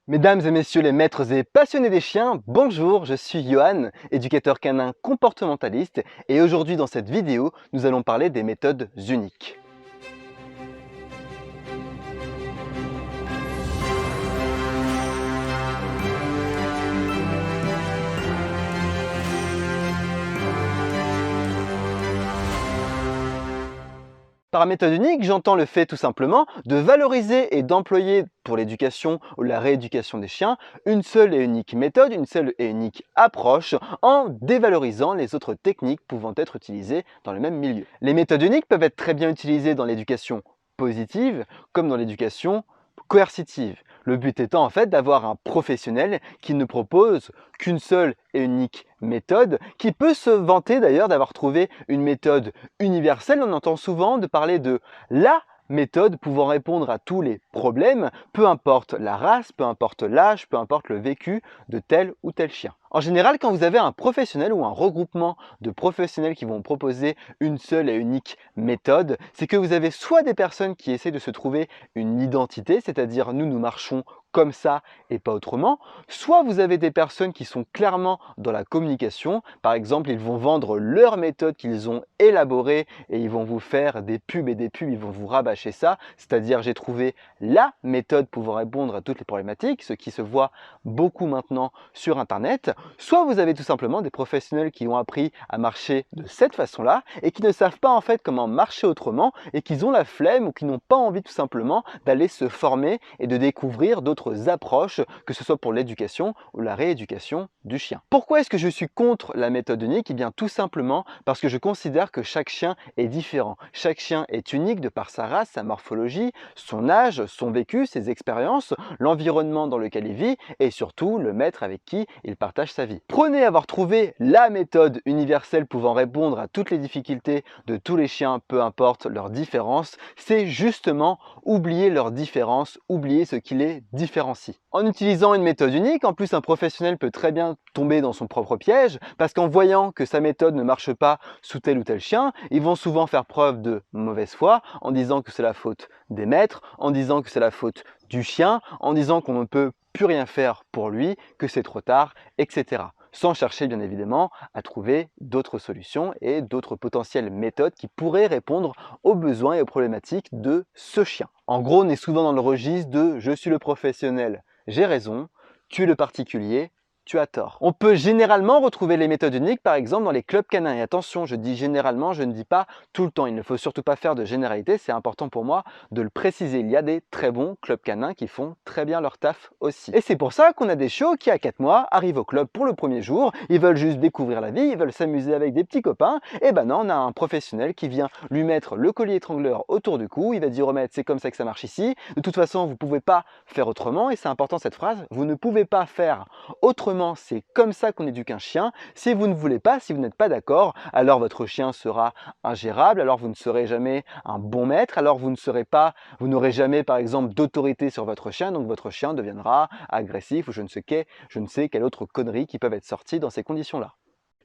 Mesdames et messieurs les maîtres et passionnés des chiens, bonjour, je suis Johan, éducateur canin comportementaliste et aujourd'hui dans cette vidéo, nous allons parler des méthodes uniques. Par méthode unique, j'entends le fait tout simplement de valoriser et d'employer pour l'éducation ou la rééducation des chiens une seule et unique méthode, une seule et unique approche en dévalorisant les autres techniques pouvant être utilisées dans le même milieu. Les méthodes uniques peuvent être très bien utilisées dans l'éducation positive comme dans l'éducation coercitive. Le but étant en fait d'avoir un professionnel qui ne propose qu'une seule et unique méthode, qui peut se vanter d'ailleurs d'avoir trouvé une méthode universelle. On entend souvent de parler de la méthode pouvant répondre à tous les problèmes, peu importe la race, peu importe l'âge, peu importe le vécu de tel ou tel chien. En général, quand vous avez un professionnel ou un regroupement de professionnels qui vont proposer une seule et unique méthode, c'est que vous avez soit des personnes qui essaient de se trouver une identité, c'est-à-dire nous marchons comme ça et pas autrement, soit vous avez des personnes qui sont clairement dans la communication. Par exemple, ils vont vendre leur méthode qu'ils ont élaborée et ils vont vous faire des pubs et des pubs, ils vont vous rabâcher ça, c'est-à-dire j'ai trouvé la méthode pouvant répondre à toutes les problématiques, ce qui se voit beaucoup maintenant sur Internet. Soit vous avez tout simplement des professionnels qui ont appris à marcher de cette façon-là et qui ne savent pas en fait comment marcher autrement et qui ont la flemme ou qui n'ont pas envie tout simplement d'aller se former et de découvrir d'autres approches, que ce soit pour l'éducation ou la rééducation du chien. Pourquoi est-ce que je suis contre la méthode unique? Eh bien tout simplement parce que je considère que chaque chien est différent. Chaque chien est unique de par sa race, sa morphologie, son âge, son vécu, ses expériences, l'environnement dans lequel il vit et surtout le maître avec qui il partage sa vie. Prenez avoir trouvé la méthode universelle pouvant répondre à toutes les difficultés de tous les chiens, peu importe leurs différences, c'est justement oublier leurs différences, oublier ce qui les différencie. En utilisant une méthode unique, en plus un professionnel peut très bien tomber dans son propre piège parce qu'en voyant que sa méthode ne marche pas sous tel ou tel chien, ils vont souvent faire preuve de mauvaise foi en disant que c'est la faute des maîtres, en disant que c'est la faute du chien, en disant qu'on ne peut plus rien faire pour lui, que c'est trop tard, etc. Sans chercher bien évidemment à trouver d'autres solutions et d'autres potentielles méthodes qui pourraient répondre aux besoins et aux problématiques de ce chien. En gros, on est souvent dans le registre de « je suis le professionnel, j'ai raison, tu es le particulier, tu as tort ». On peut généralement retrouver les méthodes uniques par exemple dans les clubs canins. Et attention, je dis généralement, je ne dis pas tout le temps. Il ne faut surtout pas faire de généralité, c'est important pour moi de le préciser. Il y a des très bons clubs canins qui font très bien leur taf aussi. Et c'est pour ça qu'on a des chiots qui à 4 mois arrivent au club pour le premier jour, ils veulent juste découvrir la vie, ils veulent s'amuser avec des petits copains. Et ben non, on a un professionnel qui vient lui mettre le collier étrangleur autour du cou, il va dire au maître c'est comme ça que ça marche ici, de toute façon vous ne pouvez pas faire autrement. Et c'est important cette phrase, vous ne pouvez pas faire autrement. C'est comme ça qu'on éduque un chien. Si vous ne voulez pas, si vous n'êtes pas d'accord, alors votre chien sera ingérable, alors vous ne serez jamais un bon maître, alors vous n'aurez jamais par exemple d'autorité sur votre chien, donc votre chien deviendra agressif ou je ne sais quelle autre connerie qui peuvent être sorties dans ces conditions-là.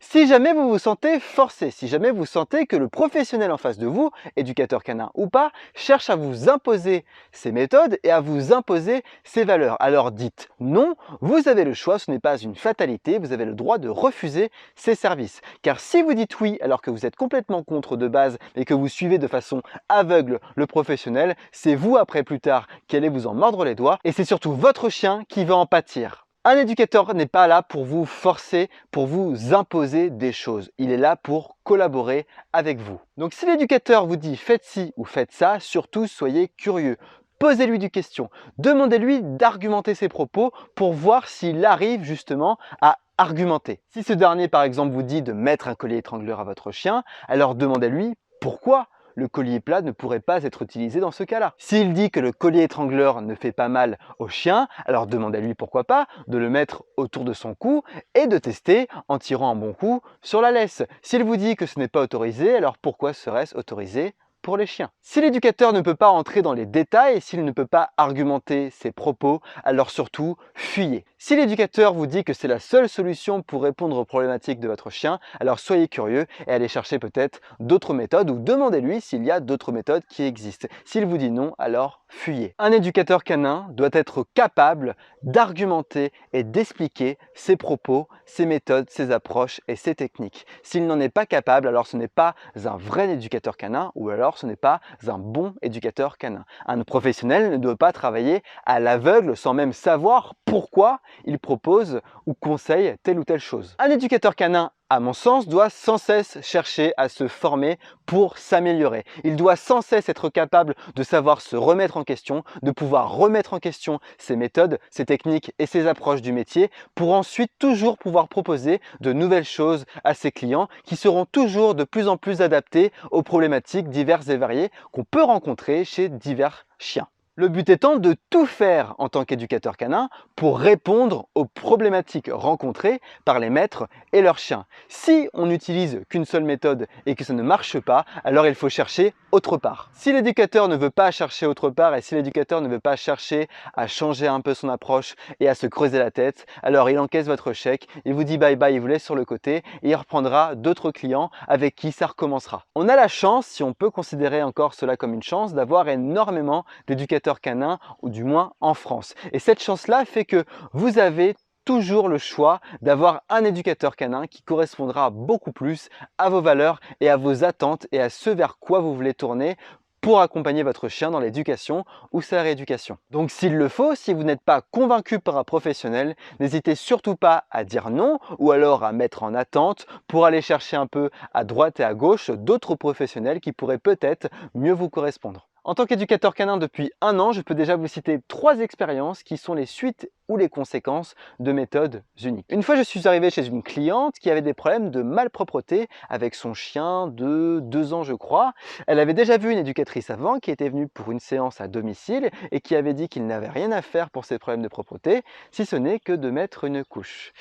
Si jamais vous vous sentez forcé, si jamais vous sentez que le professionnel en face de vous, éducateur canin ou pas, cherche à vous imposer ses méthodes et à vous imposer ses valeurs, alors dites non, vous avez le choix, ce n'est pas une fatalité, vous avez le droit de refuser ses services. Car si vous dites oui alors que vous êtes complètement contre de base et que vous suivez de façon aveugle le professionnel, c'est vous après plus tard qui allez vous en mordre les doigts et c'est surtout votre chien qui va en pâtir. Un éducateur n'est pas là pour vous forcer, pour vous imposer des choses. Il est là pour collaborer avec vous. Donc si l'éducateur vous dit faites ci ou faites ça, surtout soyez curieux. Posez-lui des questions. Demandez-lui d'argumenter ses propos pour voir s'il arrive justement à argumenter. Si ce dernier par exemple vous dit de mettre un collier étrangleur à votre chien, alors demandez-lui pourquoi le collier plat ne pourrait pas être utilisé dans ce cas-là. S'il dit que le collier étrangleur ne fait pas mal au chien, alors demandez-lui pourquoi pas de le mettre autour de son cou et de tester en tirant un bon coup sur la laisse. S'il vous dit que ce n'est pas autorisé, alors pourquoi serait-ce autorisé pour les chiens? Si l'éducateur ne peut pas entrer dans les détails et s'il ne peut pas argumenter ses propos, alors surtout fuyez. Si l'éducateur vous dit que c'est la seule solution pour répondre aux problématiques de votre chien, alors soyez curieux et allez chercher peut-être d'autres méthodes ou demandez-lui s'il y a d'autres méthodes qui existent. S'il vous dit non, alors fuyez. Un éducateur canin doit être capable d'argumenter et d'expliquer ses propos, ses méthodes, ses approches et ses techniques. S'il n'en est pas capable, alors ce n'est pas un vrai éducateur canin ou alors ce n'est pas un bon éducateur canin. Un professionnel ne doit pas travailler à l'aveugle sans même savoir pourquoi il propose ou conseille telle ou telle chose. Un éducateur canin, à mon sens, doit sans cesse chercher à se former pour s'améliorer. Il doit sans cesse être capable de savoir se remettre en question, de pouvoir remettre en question ses méthodes, ses techniques et ses approches du métier pour ensuite toujours pouvoir proposer de nouvelles choses à ses clients qui seront toujours de plus en plus adaptées aux problématiques diverses et variées qu'on peut rencontrer chez divers chiens. Le but étant de tout faire en tant qu'éducateur canin pour répondre aux problématiques rencontrées par les maîtres et leurs chiens. Si on n'utilise qu'une seule méthode et que ça ne marche pas, alors il faut chercher autre part. Si l'éducateur ne veut pas chercher autre part et si l'éducateur ne veut pas chercher à changer un peu son approche et à se creuser la tête, alors il encaisse votre chèque, il vous dit bye bye, il vous laisse sur le côté et il reprendra d'autres clients avec qui ça recommencera. On a la chance, si on peut considérer encore cela comme une chance, d'avoir énormément d'éducateurs canins, ou du moins en France. Et cette chance-là fait que vous avez toujours le choix d'avoir un éducateur canin qui correspondra beaucoup plus à vos valeurs et à vos attentes et à ce vers quoi vous voulez tourner pour accompagner votre chien dans l'éducation ou sa rééducation. Donc s'il le faut, si vous n'êtes pas convaincu par un professionnel, n'hésitez surtout pas à dire non ou alors à mettre en attente pour aller chercher un peu à droite et à gauche d'autres professionnels qui pourraient peut-être mieux vous correspondre. En tant qu'éducateur canin depuis 1 an, je peux déjà vous citer 3 expériences qui sont les suites ou les conséquences de méthodes uniques. Une fois, je suis arrivé chez une cliente qui avait des problèmes de malpropreté avec son chien de 2 ans, je crois. Elle avait déjà vu une éducatrice avant qui était venue pour une séance à domicile et qui avait dit qu'il n'avait rien à faire pour ses problèmes de propreté, si ce n'est que de mettre une couche.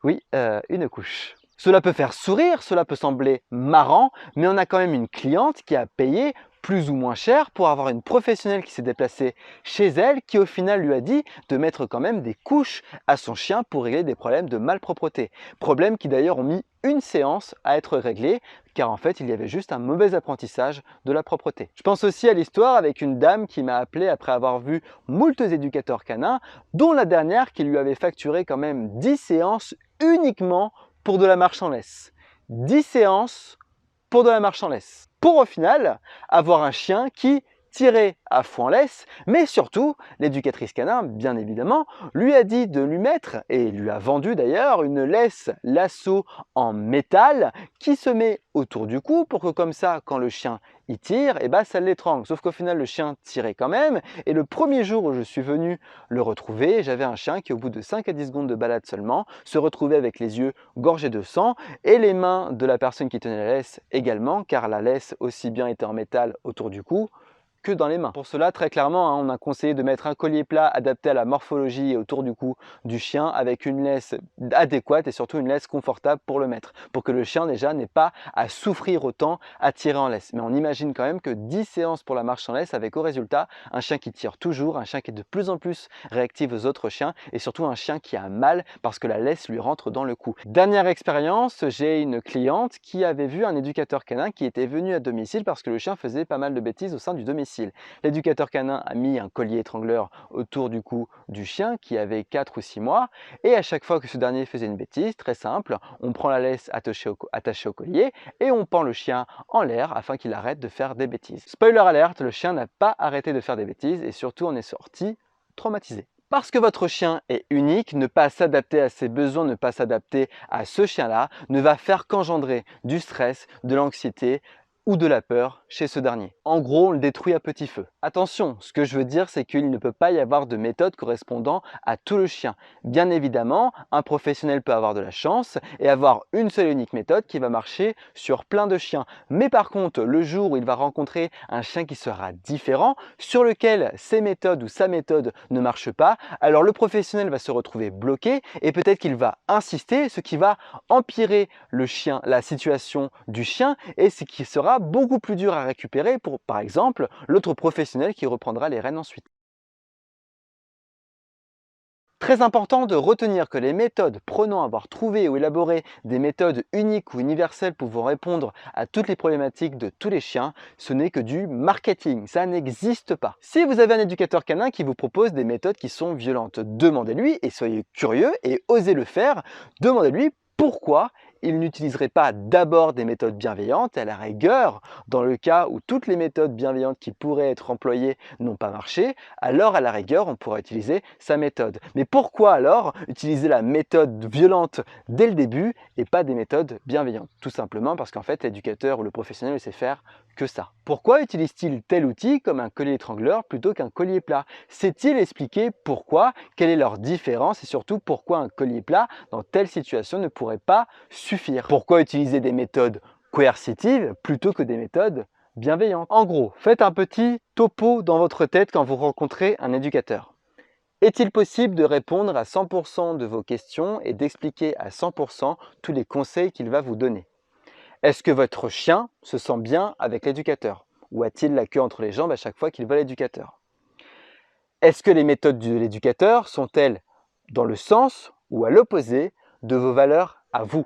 Oui, une couche. Cela peut faire sourire, cela peut sembler marrant, mais on a quand même une cliente qui a payé plus ou moins cher pour avoir une professionnelle qui s'est déplacée chez elle qui au final lui a dit de mettre quand même des couches à son chien pour régler des problèmes de malpropreté. Problèmes qui d'ailleurs ont mis une séance à être réglés car en fait il y avait juste un mauvais apprentissage de la propreté. Je pense aussi à l'histoire avec une dame qui m'a appelé après avoir vu moultes éducateurs canins dont la dernière qui lui avait facturé quand même 10 séances uniquement pour de la marche en laisse. 10 séances pour de la marche en laisse. Pour au final avoir un chien qui tirait à fond en laisse, mais surtout l'éducatrice canin, bien évidemment, lui a dit de lui mettre, et lui a vendu d'ailleurs, une laisse lasso en métal qui se met autour du cou pour que comme ça, quand le chien il tire, et ben ça l'étrangle. Sauf qu'au final, le chien tirait quand même. Et le premier jour où je suis venu le retrouver, j'avais un chien qui, au bout de 5 à 10 secondes de balade seulement, se retrouvait avec les yeux gorgés de sang et les mains de la personne qui tenait la laisse également, car la laisse aussi bien était en métal autour du cou que dans les mains. Pour cela, très clairement, on a conseillé de mettre un collier plat adapté à la morphologie et autour du cou du chien avec une laisse adéquate et surtout une laisse confortable pour le mettre, pour que le chien déjà n'ait pas à souffrir autant à tirer en laisse. Mais on imagine quand même que 10 séances pour la marche en laisse avec au résultat un chien qui tire toujours, un chien qui est de plus en plus réactif aux autres chiens et surtout un chien qui a mal parce que la laisse lui rentre dans le cou. Dernière expérience, j'ai une cliente qui avait vu un éducateur canin qui était venu à domicile parce que le chien faisait pas mal de bêtises au sein du domicile. L'éducateur canin a mis un collier étrangleur autour du cou du chien qui avait 4 ou 6 mois et à chaque fois que ce dernier faisait une bêtise, très simple, on prend la laisse attachée au collier et on pend le chien en l'air afin qu'il arrête de faire des bêtises. Spoiler alerte, le chien n'a pas arrêté de faire des bêtises et surtout on est sorti traumatisé. Parce que votre chien est unique, ne pas s'adapter à ses besoins, ne pas s'adapter à ce chien-là, ne va faire qu'engendrer du stress, de l'anxiété, ou de la peur chez ce dernier. En gros, on le détruit à petit feu. Attention, ce que je veux dire, c'est qu'il ne peut pas y avoir de méthode correspondant à tout le chien. Bien évidemment, un professionnel peut avoir de la chance et avoir une seule et unique méthode qui va marcher sur plein de chiens. Mais par contre, le jour où il va rencontrer un chien qui sera différent, sur lequel ses méthodes ou sa méthode ne marche pas, alors le professionnel va se retrouver bloqué et peut-être qu'il va insister, ce qui va empirer le chien, la situation du chien et ce qui sera beaucoup plus dur à récupérer pour, par exemple, l'autre professionnel qui reprendra les rênes ensuite. Très important de retenir que les méthodes prenant à avoir trouvé ou élaboré des méthodes uniques ou universelles pouvant répondre à toutes les problématiques de tous les chiens, ce n'est que du marketing, ça n'existe pas. Si vous avez un éducateur canin qui vous propose des méthodes qui sont violentes, demandez-lui et soyez curieux et osez le faire, demandez-lui pourquoi il n'utiliserait pas d'abord des méthodes bienveillantes et à la rigueur, dans le cas où toutes les méthodes bienveillantes qui pourraient être employées n'ont pas marché, alors à la rigueur on pourra utiliser sa méthode. Mais pourquoi alors utiliser la méthode violente dès le début et pas des méthodes bienveillantes? Tout simplement parce qu'en fait l'éducateur ou le professionnel ne sait faire que ça. Pourquoi utilise-t-il tel outil comme un collier étrangleur plutôt qu'un collier plat? Sait-il expliquer pourquoi, quelle est leur différence et surtout pourquoi un collier plat dans telle situation ne pourrait pas suffire? Pourquoi utiliser des méthodes coercitives plutôt que des méthodes bienveillantes? En gros, faites un petit topo dans votre tête quand vous rencontrez un éducateur. Est-il possible de répondre à 100% de vos questions et d'expliquer à 100% tous les conseils qu'il va vous donner? Est-ce que votre chien se sent bien avec l'éducateur? Ou a-t-il la queue entre les jambes à chaque fois qu'il voit l'éducateur? Est-ce que les méthodes de l'éducateur sont-elles dans le sens ou à l'opposé de vos valeurs à vous?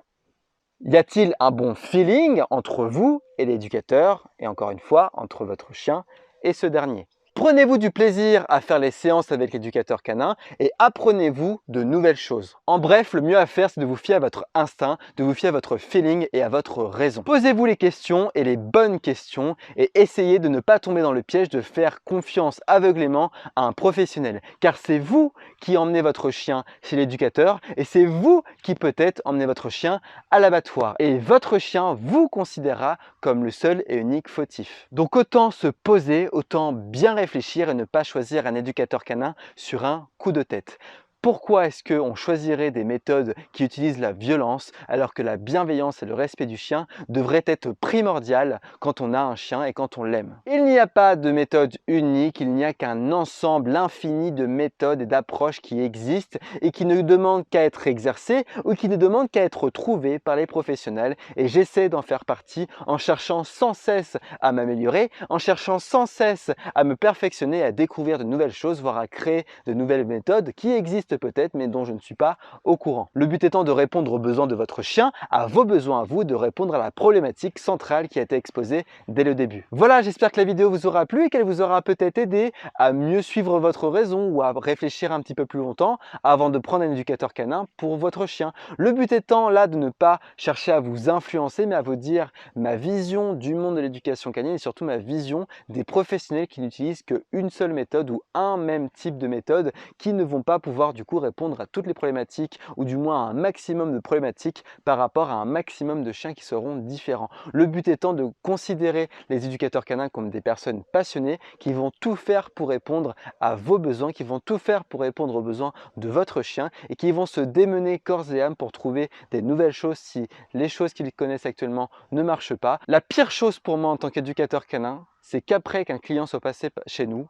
Y a-t-il un bon feeling entre vous et l'éducateur et encore une fois entre votre chien et ce dernier? Prenez-vous du plaisir à faire les séances avec l'éducateur canin et apprenez-vous de nouvelles choses. En bref, le mieux à faire, c'est de vous fier à votre instinct, de vous fier à votre feeling et à votre raison. Posez-vous les questions et les bonnes questions et essayez de ne pas tomber dans le piège de faire confiance aveuglément à un professionnel. Car c'est vous qui emmenez votre chien chez l'éducateur et c'est vous qui peut-être emmenez votre chien à l'abattoir. Et votre chien vous considérera comme le seul et unique fautif. Donc autant se poser, autant bien réfléchir et ne pas choisir un éducateur canin sur un coup de tête. Pourquoi est-ce qu'on choisirait des méthodes qui utilisent la violence alors que la bienveillance et le respect du chien devraient être primordiales quand on a un chien et quand on l'aime? Il n'y a pas de méthode unique, il n'y a qu'un ensemble infini de méthodes et d'approches qui existent et qui ne demandent qu'à être exercées ou qui ne demandent qu'à être trouvées par les professionnels et j'essaie d'en faire partie en cherchant sans cesse à m'améliorer, en cherchant sans cesse à me perfectionner, à découvrir de nouvelles choses, voire à créer de nouvelles méthodes qui existent peut-être mais dont je ne suis pas au courant. Le but étant de répondre aux besoins de votre chien, à vos besoins à vous, de répondre à la problématique centrale qui a été exposée dès le début. Voilà, j'espère que la vidéo vous aura plu et qu'elle vous aura peut-être aidé à mieux suivre votre raison ou à réfléchir un petit peu plus longtemps avant de prendre un éducateur canin pour votre chien. Le but étant là de ne pas chercher à vous influencer mais à vous dire ma vision du monde de l'éducation canine et surtout ma vision des professionnels qui n'utilisent qu'une seule méthode ou un même type de méthode qui ne vont pas pouvoir du coup répondre à toutes les problématiques ou du moins à un maximum de problématiques par rapport à un maximum de chiens qui seront différents. Le but étant de considérer les éducateurs canins comme des personnes passionnées qui vont tout faire pour répondre à vos besoins, qui vont tout faire pour répondre aux besoins de votre chien et qui vont se démener corps et âme pour trouver des nouvelles choses si les choses qu'ils connaissent actuellement ne marchent pas. La pire chose pour moi en tant qu'éducateur canin, c'est qu'après qu'un client soit passé chez nous,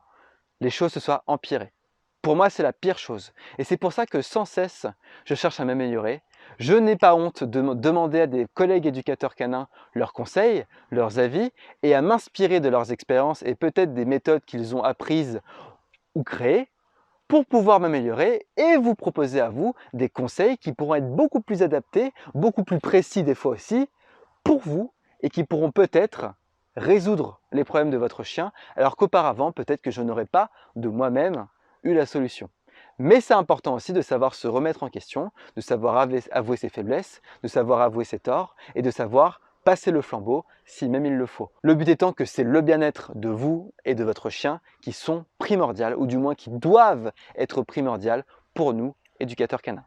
les choses se soient empirées. Pour moi, c'est la pire chose. Et c'est pour ça que sans cesse, je cherche à m'améliorer. Je n'ai pas honte de demander à des collègues éducateurs canins leurs conseils, leurs avis et à m'inspirer de leurs expériences et peut-être des méthodes qu'ils ont apprises ou créées pour pouvoir m'améliorer et vous proposer à vous des conseils qui pourront être beaucoup plus adaptés, beaucoup plus précis des fois aussi, pour vous et qui pourront peut-être résoudre les problèmes de votre chien alors qu'auparavant, peut-être que je n'aurais pas de moi-même eu la solution. Mais c'est important aussi de savoir se remettre en question, de savoir avouer ses faiblesses, de savoir avouer ses torts et de savoir passer le flambeau si même il le faut. Le but étant que c'est le bien-être de vous et de votre chien qui sont primordiales ou du moins qui doivent être primordiales pour nous, éducateurs canins.